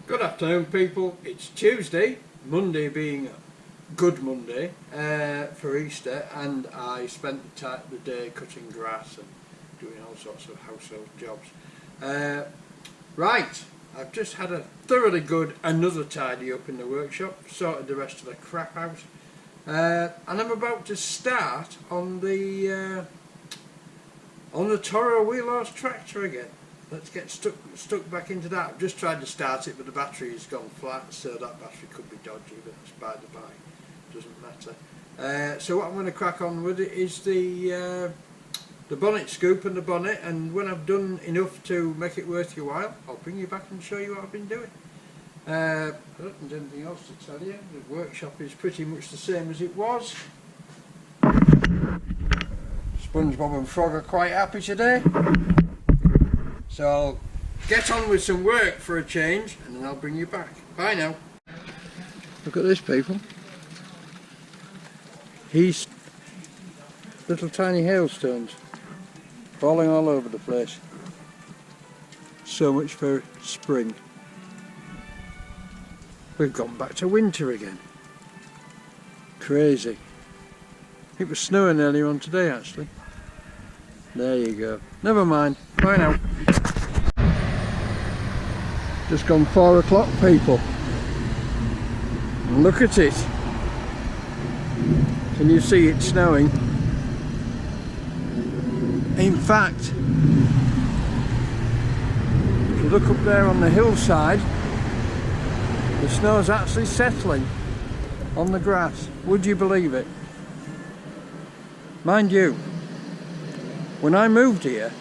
Good afternoon, people. It's Tuesday, Monday being Good Monday for Easter, and I spent the day cutting grass and doing all sorts of household jobs. Right, I've just had a thoroughly good another tidy up in the workshop, sorted the rest of the crap out, and I'm about to start on the Toro Wheelhorse tractor again. Let's get stuck back into that. I've just tried to start it, but the battery has gone flat, so that battery could be dodgy, but that's by the by. Doesn't matter. So what I'm going to crack on with it is the bonnet scoop and the bonnet, and when I've done enough to make it worth your while, I'll bring you back and show you what I've been doing. I don't think there's anything else to tell you. The workshop is pretty much the same as it was. SpongeBob and Frog are quite happy today. So I'll get on with some work for a change, and then I'll bring you back. Bye now. Look at this, people. He's little tiny hailstones falling all over the place. So much for spring. We've gone back to winter again. Crazy. It was snowing earlier on today, actually. There you go. Never mind. Bye now. Just gone 4 o'clock, people. And look at it. Can you see it snowing? In fact, if you look up there on the hillside, the snow's actually settling on the grass. Would you believe it? Mind you, when I moved here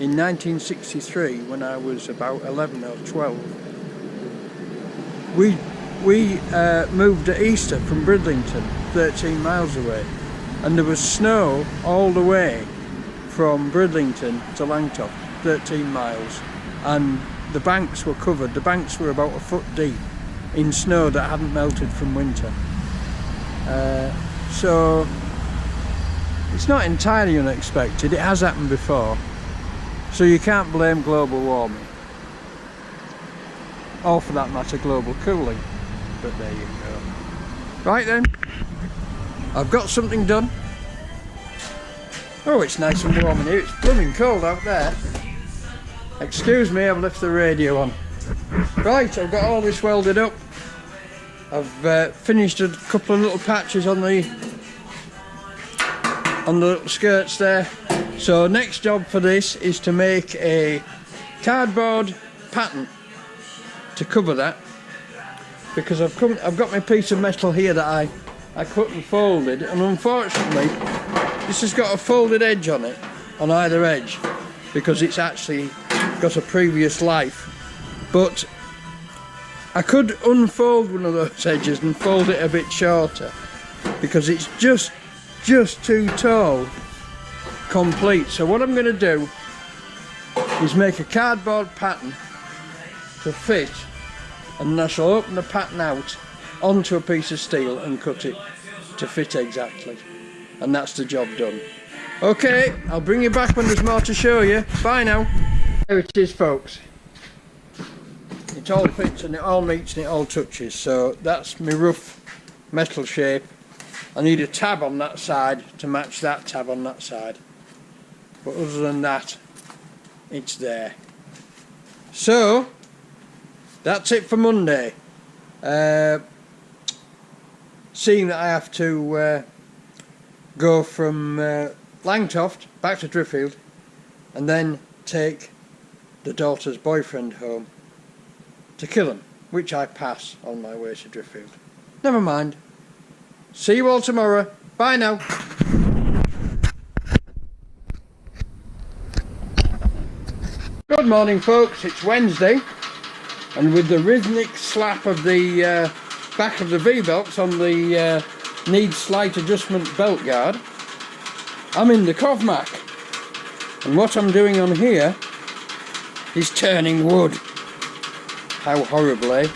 in 1963, when I was about 11 or 12, we moved at Easter from Bridlington, 13 miles away, and there was snow all the way from Bridlington to Langtoft, 13 miles, and the banks were covered. The banks were about a foot deep in snow that hadn't melted from winter. So it's not entirely unexpected. It has happened before, so you can't blame global warming, or for that matter global cooling, but there you go. Right then, I've got something done. Oh, it's nice and warm in here. It's blooming cold out there. Excuse me, I've left the radio on. Right, I've got all this welded up. I've finished a couple of little patches on the little skirts there. So next job for this is to make a cardboard pattern to cover that, because I've got my piece of metal here that I cut and folded, and unfortunately this has got a folded edge on it, on either edge, because it's actually got a previous life. But I could unfold one of those edges and fold it a bit shorter, because it's just too tall complete. So what I'm going to do is make a cardboard pattern to fit, and I shall open the pattern out onto a piece of steel and cut it to fit exactly, and that's the job done. Okay, I'll bring you back when there's more to show you. Bye now. There it is, folks. It all fits and it all meets and it all touches. So that's my rough metal shape. I need a tab on that side to match that tab on that side, but other than that, it's there. So that's it for Monday. Seeing that I have to go from Langtoft back to Driffield and then take the daughter's boyfriend home to kill him, which I pass on my way to Driffield. Never mind. See you all tomorrow. Bye now. Good morning, folks. It's Wednesday, and with the rhythmic slap of the back of the V-belts on the needs slight adjustment belt guard, I'm in the Covmac, and what I'm doing on here is turning wood. How horrible, eh?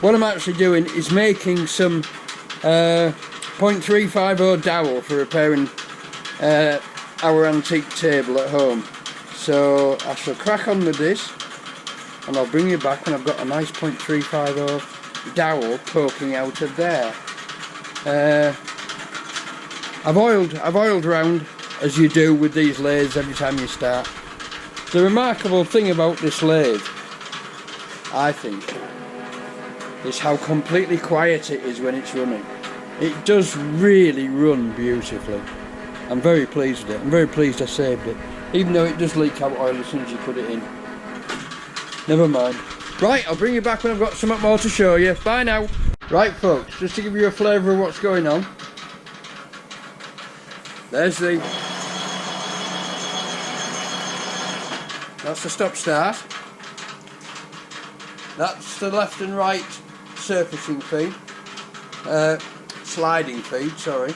What I'm actually doing is making some 0.350 dowel for repairing our antique table at home. So I shall crack on with this and I'll bring you back when I've got a nice .350 dowel poking out of there. I've oiled around as you do with these lathes every time you start. The remarkable thing about this lathe, I think, is how completely quiet it is when it's running. It does really run beautifully. I'm very pleased with it. I'm very pleased I saved it, even though it does leak out oil as soon as you put it in. Never mind. Right, I'll bring you back when I've got something more to show you. Bye now. Right folks, just to give you a flavour of what's going on. There's the... That's the stop start. That's the left and right surfacing feed. Sliding feed, sorry.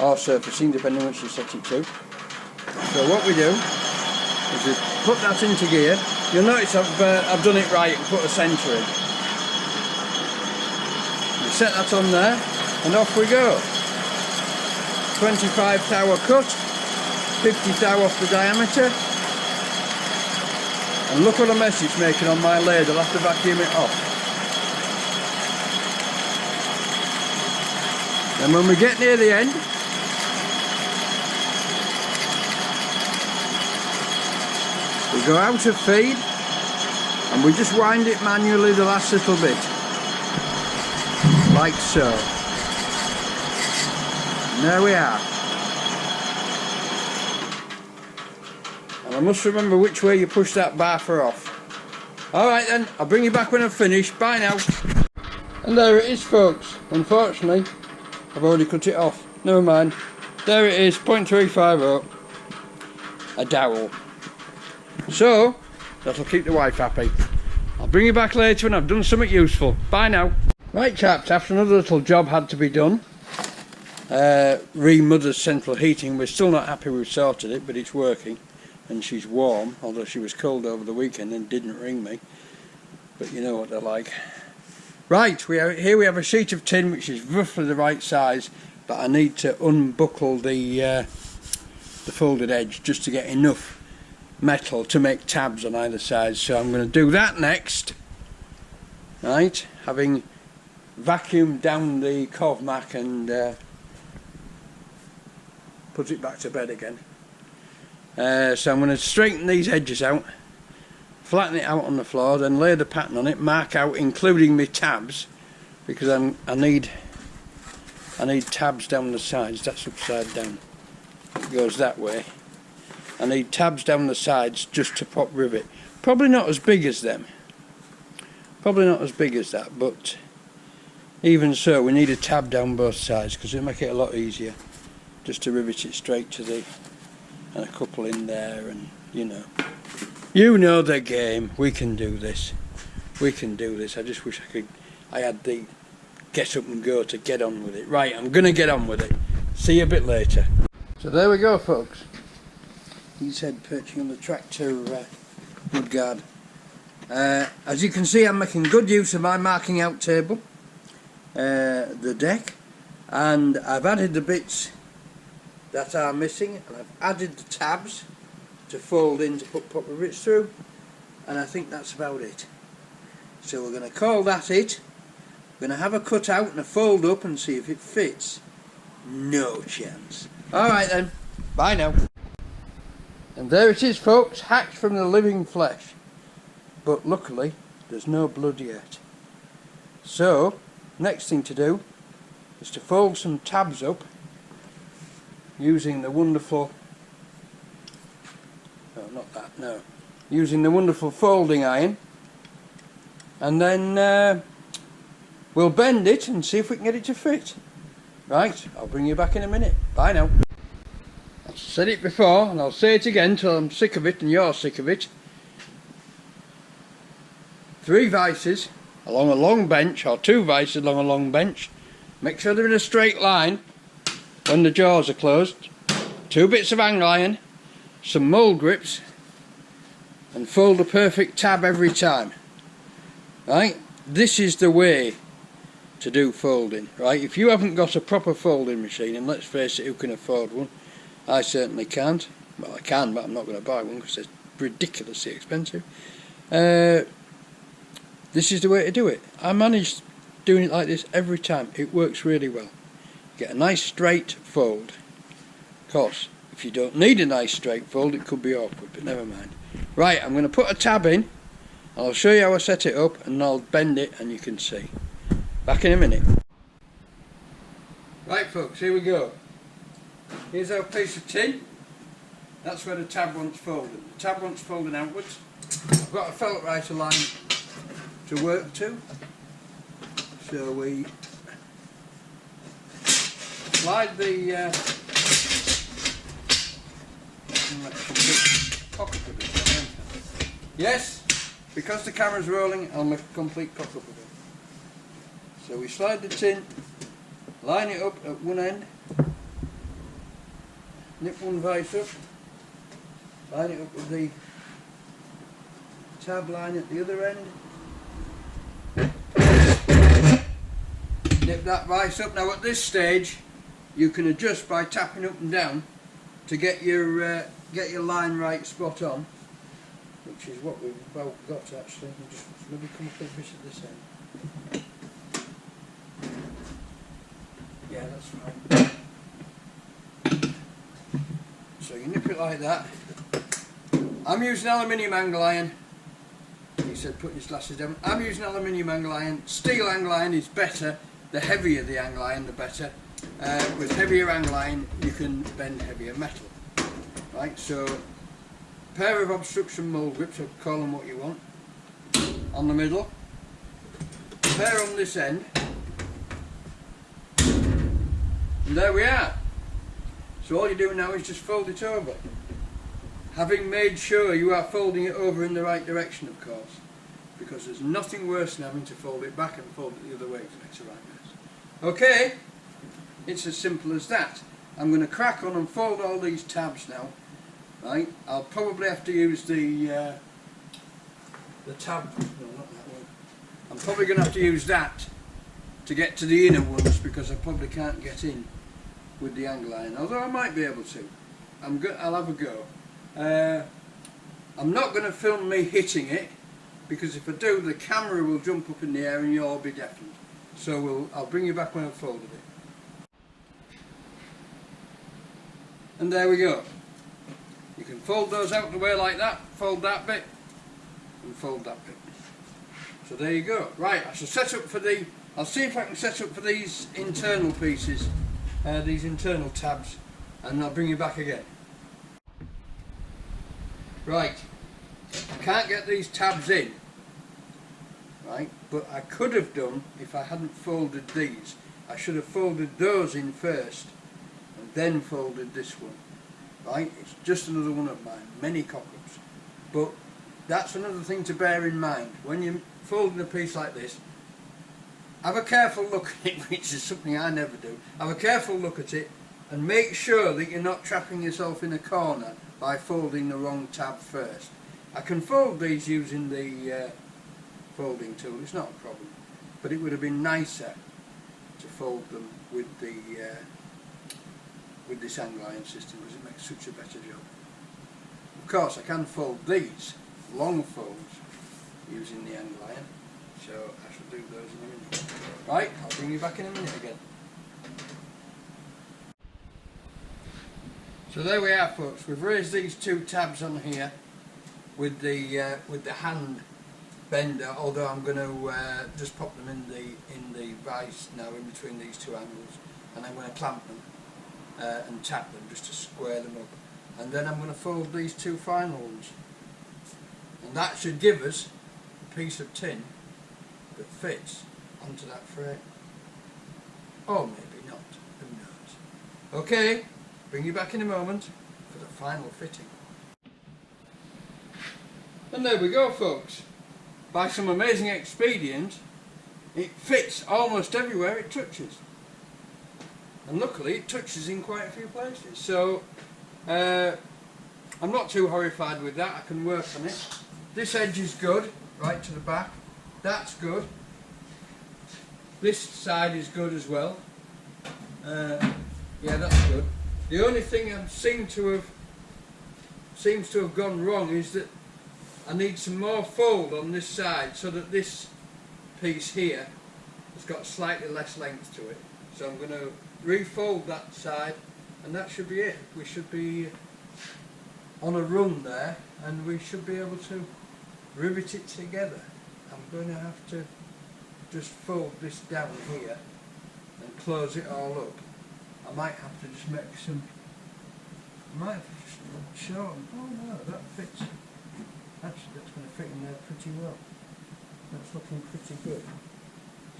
Or surfacing, depending on which you set it to. So what we do is we put that into gear. You'll notice I've done it right and put a centre in. We set that on there and off we go. 25 thou cut, 50 thou off the diameter. And look what a mess it's making on my lathe. I'll have to vacuum it off. And when we get near the end, we go out of feed and we just wind it manually the last little bit, like so. And there we are. And I must remember which way you push that bar for off. Alright then, I'll bring you back when I've finished. Bye now. And there it is folks. Unfortunately, I've already cut it off. Never mind. There it is, .350. A dowel. So, that'll keep the wife happy. I'll bring you back later when I've done something useful. Bye now. Right chaps, after another little job had to be done. Re-mother's central heating. We're still not happy we've sorted it, but it's working. And she's warm, although she was cold over the weekend and didn't ring me. But you know what they're like. Right, here we have a sheet of tin which is roughly the right size, but I need to unbuckle the folded edge just to get enough metal to make tabs on either side. So I'm going to do that next. Right, having vacuumed down the Covmac and put it back to bed again. So I'm going to straighten these edges out, flatten it out on the floor, then lay the pattern on it, mark out including my tabs, because I need tabs down the sides. That's upside down. It goes that way. I need tabs down the sides just to pop rivet. Probably not as big as them. Probably not as big as that, but even so, we need a tab down both sides because it'll make it a lot easier just to rivet it straight to the, and a couple in there, and you know the game. We can do this. We can do this. I just wish I had the get up and go to get on with it. Right, I'm gonna get on with it. See you a bit later. So there we go, folks. His head perching on the tractor mudguard. As you can see, I'm making good use of my marking out table, the deck, and I've added the bits that are missing, and I've added the tabs to fold in to put proper rivets through, and I think that's about it. So we're going to call that it. We're going to have a cut out and a fold up and see if it fits. No chance. Alright then, bye now. And there it is, folks, hacked from the living flesh. But luckily, there's no blood yet. So, next thing to do is to fold some tabs up using the wonderful, using the wonderful folding iron, and then we'll bend it and see if we can get it to fit. Right, I'll bring you back in a minute. Bye now. I've said it before and I'll say it again till I'm sick of it and you're sick of it. 3 vices along a long bench, or 2 vices along a long bench. Make sure they're in a straight line when the jaws are closed. 2 bits of angle iron, some mould grips, and fold a perfect tab every time. Right, this is the way to do folding. Right, if you haven't got a proper folding machine, and let's face it, who can afford one? I certainly can't. Well, I can, but I'm not going to buy one because it's ridiculously expensive. this is the way to do it. I manage doing it like this every time. It works really well. Get a nice straight fold. Of course, if you don't need a nice straight fold, it could be awkward, but never mind. Right, I'm going to put a tab in. I'll show you how I set it up, and I'll bend it and you can see. Back in a minute. Right folks, here we go. Here's our piece of tin. That's where the tab wants folded. The tab wants folding outwards. I've got a felt writer line to work to. So we slide the pocket of it. Yes, because the camera's rolling, I'll make a complete cock up of it. So we slide the tin, line it up at one end, nip one vice up, line it up with the tab line at the other end, nip that vice up. Now at this stage you can adjust by tapping up and down to get your line right spot on, which is what we've about got actually. Just maybe come up a bit at this end. Yeah, that's fine. So you nip it like that. I'm using aluminium angle iron. He said put his glasses down. I'm using aluminium angle iron. Steel angle iron is better. The heavier the angle iron, the better. With heavier angle iron, you can bend heavier metal. Right, so pair of obstruction mould grips, or call them what you want, on the middle. Pair on this end. And there we are. So all you do now is just fold it over. Having made sure you are folding it over in the right direction, of course. Because there's nothing worse than having to fold it back and fold it the other way to make a right mess. Okay, it's as simple as that. I'm going to crack on and fold all these tabs now. Right, I'll probably have to use the tab, no, not that one. I'm probably going to have to use that to get to the inner ones, because I probably can't get in with the angle iron, although I might be able to. I'll have a go. I'm not going to film me hitting it, because if I do, the camera will jump up in the air and you'll all be deafened. So I'll bring you back when I've folded it. And there we go. You can fold those out the way like that, fold that bit, and fold that bit. So there you go. Right, I shall set up for I'll see if I can set up for these internal pieces, these internal tabs, and I'll bring you back again. Right, I can't get these tabs in, right, but I could have done if I hadn't folded these. I should have folded those in first, and then folded this one. Right, it's just another one of mine, many cock-ups. But that's another thing to bear in mind. When you're folding a piece like this, have a careful look at it, which is something I never do. Have a careful look at it and make sure that you're not trapping yourself in a corner by folding the wrong tab first. I can fold these using the folding tool, it's not a problem. But it would have been nicer to fold them with this angle iron system, because it makes such a better job. Of course I can fold these long folds using the angle iron, so I shall do those in a minute. Right, I'll bring you back in a minute again. So there we are folks, we've raised these two tabs on here with the hand bender, although I'm going to just pop them in the vise now in between these two angles, and I'm going to clamp them and tap them just to square them up, and then I'm going to fold these two final ones, and that should give us a piece of tin that fits onto that frame, or maybe not, who knows. Okay, bring you back in a moment for the final fitting. And there we go folks, by some amazing expedient it fits almost everywhere it touches. And luckily it touches in quite a few places, so I'm not too horrified with that. I can work on it. This edge is good, right to the back. That's good. This side is good as well. Yeah, that's good. The only thing that seems to have gone wrong is that I need some more fold on this side so that this piece here has got slightly less length to it. So I'm going to refold that side, and that should be it. We should be on a run there, and we should be able to rivet it together. I'm going to have to just fold this down here and close it all up. I might have to just make some, I might have to just shorten. Oh no, that fits. Actually, that's going to fit in there pretty well. That's looking pretty good.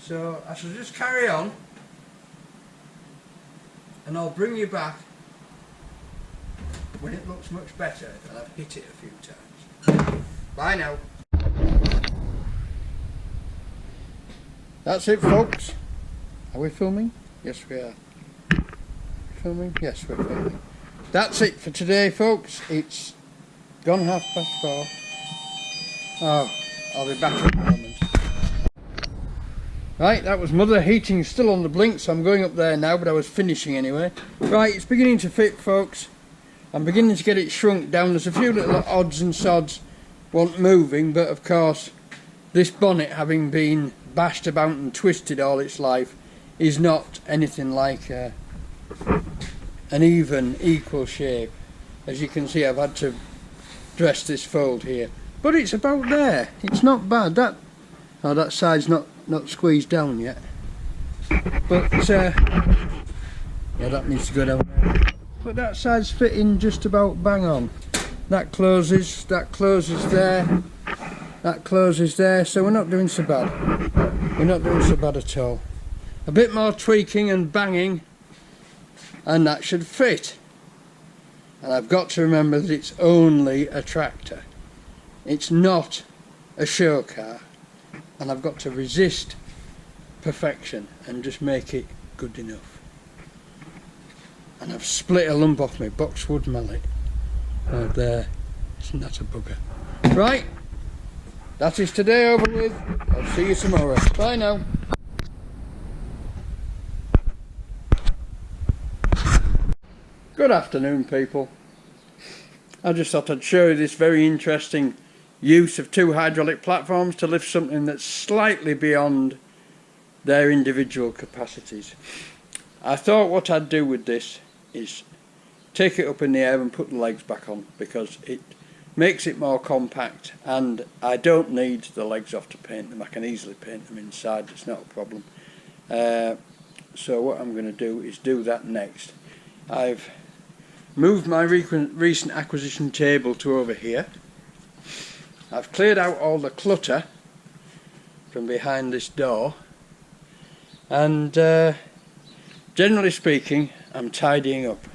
So I shall just carry on, and I'll bring you back when it looks much better and I've hit it a few times. Bye now. That's it, folks. Are we filming? Yes, we are. Filming? Yes, we're filming. That's it for today, folks. It's gone 4:30. Oh, I'll be back in a moment. Right, that was Mother. Heating still on the blink, so I'm going up there now, but I was finishing anyway. Right, it's beginning to fit, folks. I'm beginning to get it shrunk down. There's a few little odds and sods want moving, but of course this bonnet, having been bashed about and twisted all its life, is not anything like an even, equal shape. As you can see, I've had to dress this fold here, but it's about there. It's not bad. That side's not squeezed down yet, but yeah, that needs to go down there. But that side's fitting just about bang on. That closes there, that closes there, so we're not doing so bad. We're not doing so bad at all. A bit more tweaking and banging and that should fit. And I've got to remember that it's only a tractor. It's not a show car. And I've got to resist perfection and just make it good enough. And I've split a lump off my boxwood mallet. Oh, there. Isn't that a bugger? Right. That is today over with. I'll see you tomorrow. Bye now. Good afternoon, people. I just thought I'd show you this very interesting use of two hydraulic platforms to lift something that's slightly beyond their individual capacities. I thought what I'd do with this is take it up in the air and put the legs back on, because it makes it more compact, and I don't need the legs off to paint them. I can easily paint them inside, it's not a problem. So what I'm going to do is do that next. I've moved my recent acquisition table to over here. I've cleared out all the clutter from behind this door, and generally speaking, I'm tidying up.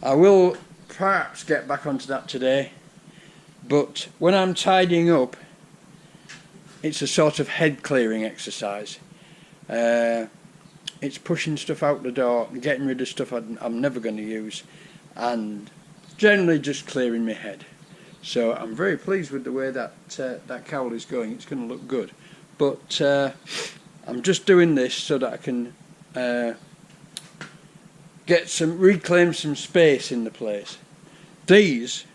I will perhaps get back onto that today, but when I'm tidying up, it's a sort of head clearing exercise. It's pushing stuff out the door, getting rid of stuff I'm never going to use, and generally just clearing my head. So I'm very pleased with the way that that cowl is going. It's going to look good, but I'm just doing this so that I can reclaim some space in the place. These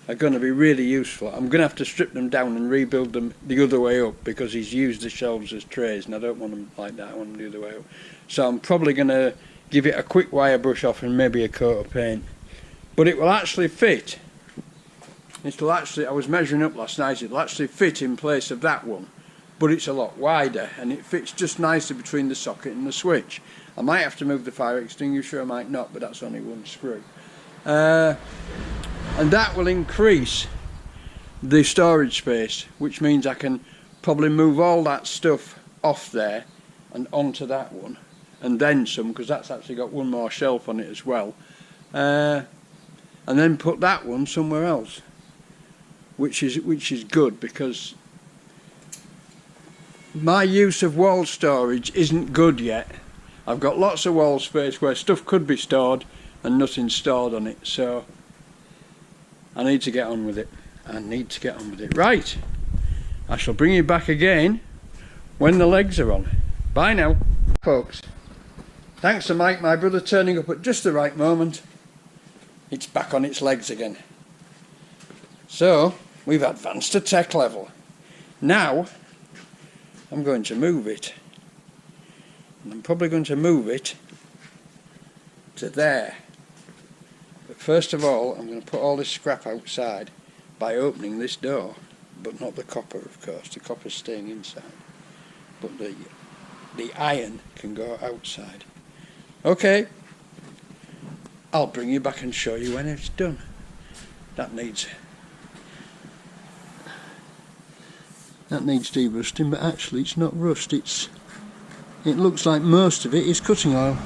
are going to be really useful. I'm going to have to strip them down and rebuild them the other way up, because he's used the shelves as trays, and I don't want them like that. I want them the other way up. So I'm probably going to give it a quick wire brush off and maybe a coat of paint. But it will actually fit. It'll actually, I was measuring up last night, it'll actually fit in place of that one, but it's a lot wider, and it fits just nicely between the socket and the switch. I might have to move the fire extinguisher, I might not, but that's only one screw. And that will increase the storage space, which means I can probably move all that stuff off there and onto that one, and then some, because that's actually got one more shelf on it as well, and then put that one somewhere else, which is good, because my use of wall storage isn't good yet. I've got lots of wall space where stuff could be stored and nothing's stored on it, so I need to get on with it. Right, I shall bring you back again when the legs are on. Bye now, folks. Thanks to Mike, my brother, turning up at just the right moment. It's back on its legs again. So we've advanced to tech level. Now I'm going to move it, and I'm probably going to move it to there. But first of all, I'm going to put all this scrap outside by opening this door, but not the copper, of course. The copper's staying inside, but the iron can go outside. Okay, I'll bring you back and show you when it's done. That needs de-rusting, but actually it's not rust. It looks like most of it is cutting oil.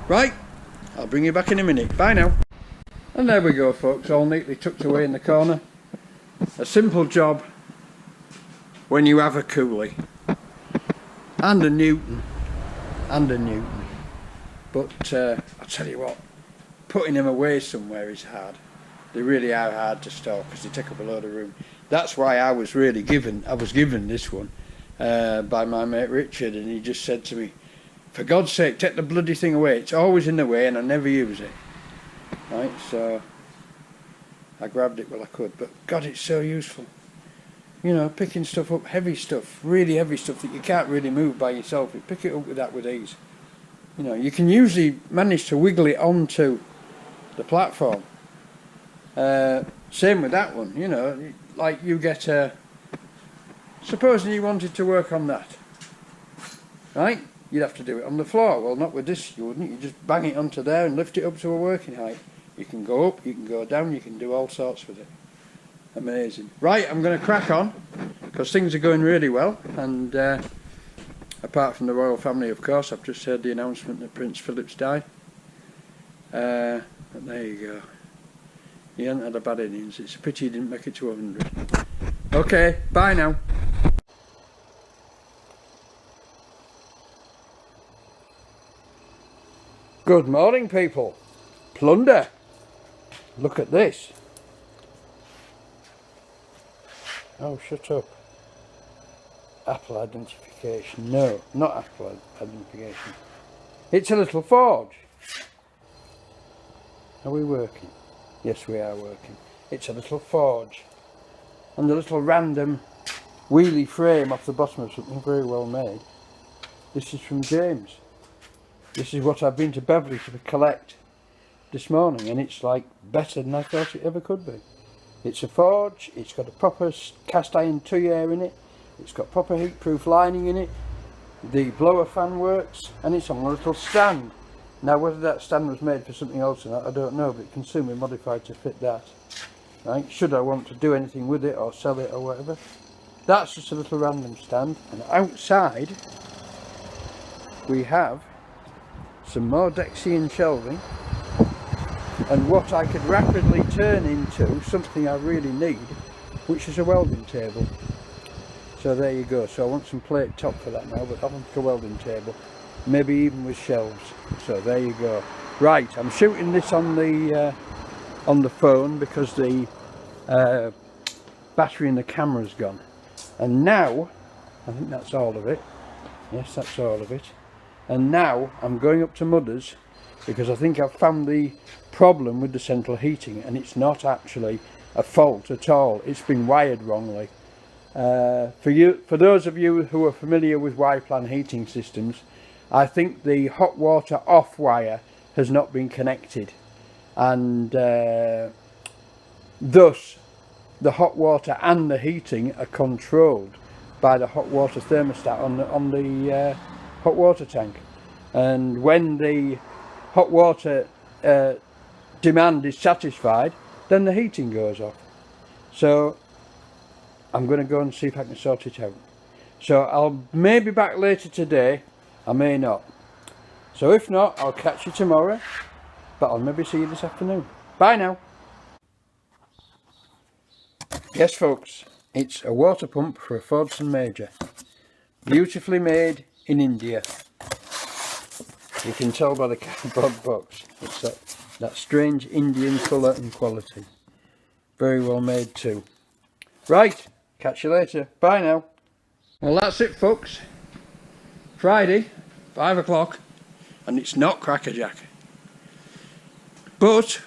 Right, I'll bring you back in a minute. Bye now. And there we go, folks, all neatly tucked away in the corner. A simple job when you have a coolie and a Newton but I'll tell you what, putting them away somewhere is hard. They really are hard to store because they take up a load of room. That's why I was given this one by my mate Richard, and he just said to me, for God's sake, take the bloody thing away, it's always in the way and I never use it. Right, so I grabbed it while I could, but God, it's so useful. You know, picking stuff up, heavy stuff, really heavy stuff that you can't really move by yourself. You pick it up with that with ease. You know, you can usually manage to wiggle it onto the platform. Same with that one, you know, like you get supposing you wanted to work on that, right? You'd have to do it on the floor. Well, not with this, you wouldn't. You just bang it onto there and lift it up to a working height. You can go up, you can go down, you can do all sorts with it. Amazing. Right, I'm going to crack on because things are going really well, and apart from the royal family, of course, I've just heard the announcement that Prince Philip's died. But there you go. He hasn't had a bad innings. It's a pity he didn't make it to 100. Okay, bye now. Good morning, people. Plunder. Look at this. Oh, shut up. Apple identification. No, not Apple identification. It's a little forge. Are we working? Yes, we are working. It's a little forge. And a little random wheelie frame off the bottom of something very well made. This is from James. This is what I've been to Beverley to collect this morning, and it's like better than I thought it ever could be. It's a forge, it's got a proper cast iron tuyere in it, it's got proper heat-proof lining in it, the blower fan works, and it's on a little stand. Now whether that stand was made for something else or not, I don't know, but it can soon be modified to fit that. Right? Should I want to do anything with it or sell it or whatever. That's just a little random stand, and outside we have some more Dexian shelving and what I could rapidly turn into something I really need, which is a welding table. So there you go. So I want some plate top for that now, but I want a welding table, maybe even with shelves. So there you go. Right, I'm shooting this on the phone because the battery in the camera's gone. And now, I think that's all of it. Yes, that's all of it. And now I'm going up to Mudder's because I think I've found the problem with the central heating, and it's not actually a fault at all. It's been wired wrongly. For those of you who are familiar with Y-plan heating systems, I think the hot water off wire has not been connected, and thus the hot water and the heating are controlled by the hot water thermostat on the hot water tank. And when the hot water demand is satisfied, then the heating goes off. So I'm going to go and see if I can sort it out. So I'll may be back later today, I may not. So if not, I'll catch you tomorrow, but I'll maybe see you this afternoon. Bye now. Yes folks, it's a water pump for a Fordson Major. Beautifully made in India. You can tell by the cardboard box. It's that strange Indian colour and quality. Very well made too. Right, catch you later. Bye now. Well, that's it folks. Friday, 5 o'clock, and it's not crackerjack. But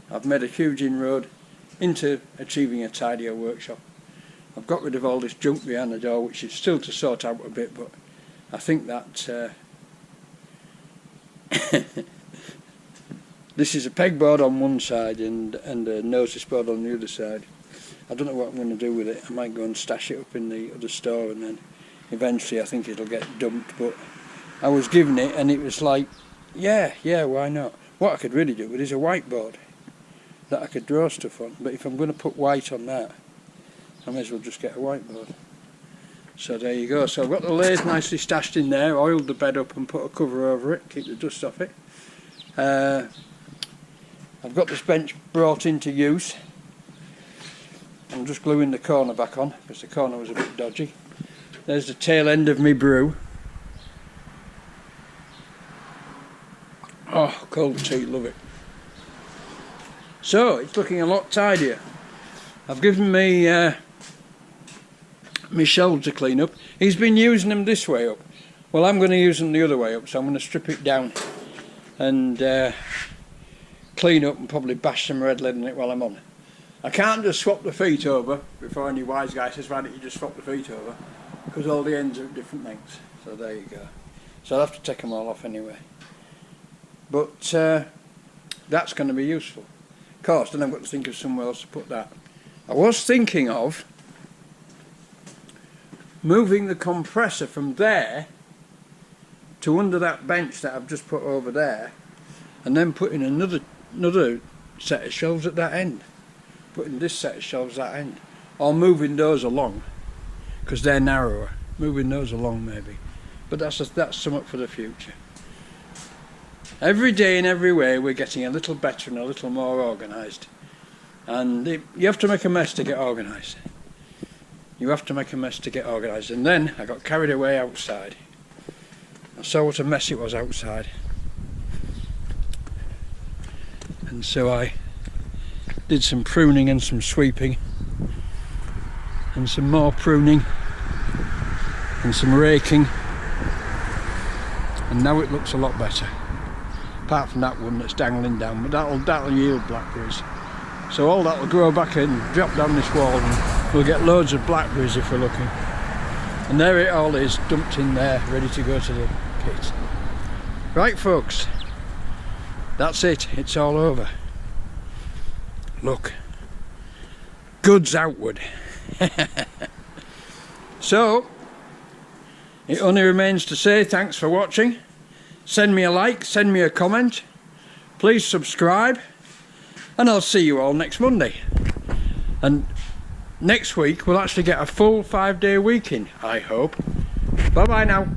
I've made a huge inroad into achieving a tidier workshop. I've got rid of all this junk behind the door, which is still to sort out a bit, but I think that this is a pegboard on one side and a notice board on the other side. I don't know what I'm going to do with it. I might go and stash it up in the other store, and then eventually I think it'll get dumped, but I was given it and it was like, yeah, why not? What I could really do with it is a whiteboard that I could draw stuff on, but if I'm going to put white on that, I may as well just get a whiteboard. So there you go. So I've got the lathe nicely stashed in there, oiled the bed up and put a cover over it, keep the dust off it. I've got this bench brought into use. I'm just gluing the corner back on because the corner was a bit dodgy. There's the tail end of my brew. Oh, cold tea, love it. So it's looking a lot tidier. I've given me my shelves to clean up. He's been using them this way up. Well, I'm going to use them the other way up, so I'm going to strip it down and clean up and probably bash some red lead in it while I'm on. I can't just swap the feet over before any wise guy says, why don't you just swap the feet over? Because all the ends are at different lengths. So there you go. So I'll have to take them all off anyway. But that's going to be useful. Of course, then I've got to think of somewhere else to put that. I was thinking of moving the compressor from there to under that bench that I've just put over there, and then putting another set of shelves at that end. Putting this set of shelves at that end. Or moving those along, because they're narrower. Moving those along maybe. But that's something for the future. Every day in every way we're getting a little better and a little more organised. And you have to make a mess to get organised. You have to make a mess to get organised. And then I got carried away outside. I saw what a mess it was outside. And so I did some pruning and some sweeping. And some more pruning. And some raking. And now it looks a lot better. Apart from that one that's dangling down, but that'll yield blackberries. So all that will grow back and drop down this wall, and we'll get loads of blackberries if we're lucky. And there it all is, dumped in there, ready to go to the kit. Right folks, that's it, it's all over. Look, goods outward. So, it only remains to say thanks for watching. Send me a like, send me a comment, please subscribe, and I'll see you all next Monday. And next week we'll actually get a full 5-day week in, I hope. Bye bye now.